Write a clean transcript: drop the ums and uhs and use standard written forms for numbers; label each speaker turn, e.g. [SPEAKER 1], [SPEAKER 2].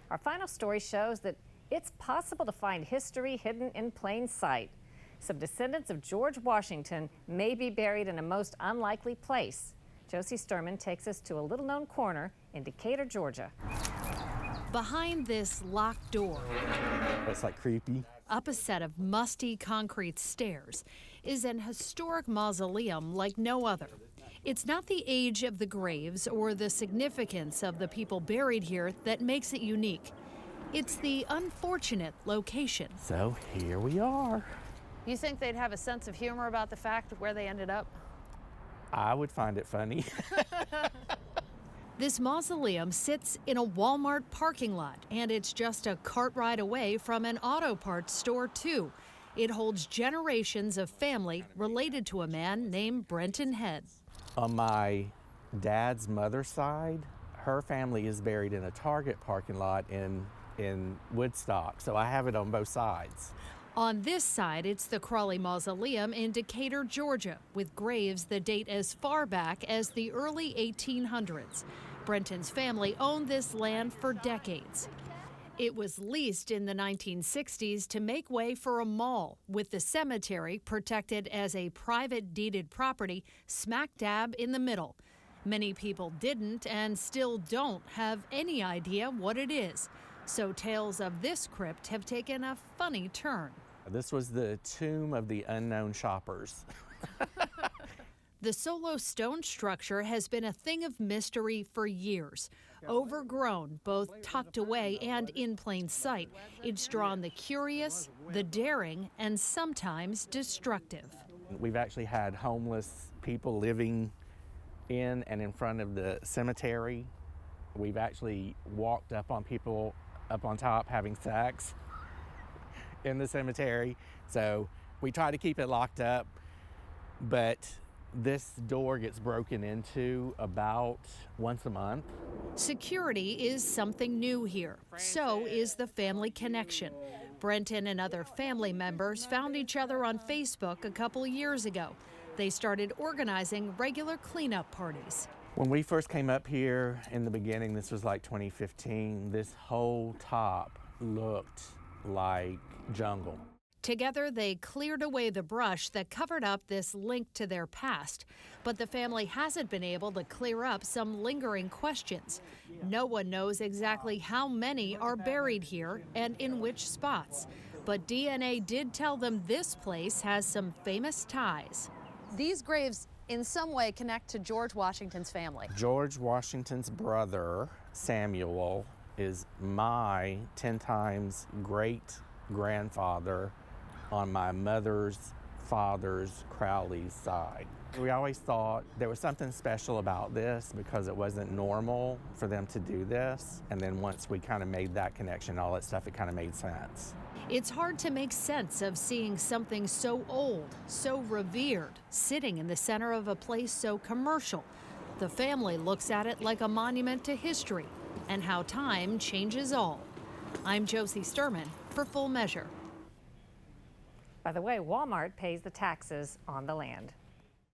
[SPEAKER 1] Our final story shows that it's possible to find history hidden in plain sight. Some descendants of George Washington may be buried in a most unlikely place. Joce Sterman takes us to a little-known corner in Decatur, Georgia.
[SPEAKER 2] Behind this locked door,
[SPEAKER 3] it's like creepy.
[SPEAKER 2] Up a set of musty concrete stairs, is an historic mausoleum like no other. It's not the age of the graves or the significance of the people buried here that makes it unique. It's the unfortunate location.
[SPEAKER 3] So here we are.
[SPEAKER 2] You think they'd have a sense of humor about the fact of where they ended up?
[SPEAKER 3] I would find it funny.
[SPEAKER 2] This mausoleum sits in a Walmart parking lot, and it's just a cart ride away from an auto parts store, too. It holds generations of family related to a man named Brenton Head.
[SPEAKER 3] On my dad's mother's side, her family is buried in a Target parking lot in Woodstock, so I have it on both sides.
[SPEAKER 2] On this side, it's the Crawley Mausoleum in Decatur, Georgia, with graves that date as far back as the early 1800s. Brenton's family owned this land for decades. It was leased in the 1960s to make way for a mall, with the cemetery protected as a private deeded property smack dab in the middle. Many people didn't and still don't have any idea what it is. So tales of this crypt have taken a funny turn.
[SPEAKER 3] This was the tomb of the unknown shoppers.
[SPEAKER 2] The solo stone structure has been a thing of mystery for years. Overgrown, both tucked away and in plain sight, it's drawn the curious, the daring, and sometimes destructive.
[SPEAKER 3] We've actually had homeless people living in and in front of the cemetery. We've actually walked up on people up on top having sex in the cemetery. So we try to keep it locked up, but this door gets broken into about once a month.
[SPEAKER 2] Security is something new here. So is the family connection. Brenton and other family members found each other on Facebook a couple years ago. They started organizing regular cleanup parties.
[SPEAKER 3] When we first came up here in the beginning, this was like 2015, this whole top looked like jungle.
[SPEAKER 2] Together, they cleared away the brush that covered up this link to their past. But the family hasn't been able to clear up some lingering questions. No one knows exactly how many are buried here and in which spots. But DNA did tell them this place has some famous ties. These graves in some way connect to George Washington's family.
[SPEAKER 3] George Washington's brother, Samuel, is my 10 times great-grandfather on my mother's father's Crowley's side. We always thought there was something special about this because it wasn't normal for them to do this. And then once we kind of made that connection, all that stuff, it kind of made sense.
[SPEAKER 2] It's hard to make sense of seeing something so old, so revered, sitting in the center of a place so commercial. The family looks at it like a monument to history and how time changes all. I'm Joce Sterman for Full Measure.
[SPEAKER 1] By the way, Walmart pays the taxes on the land.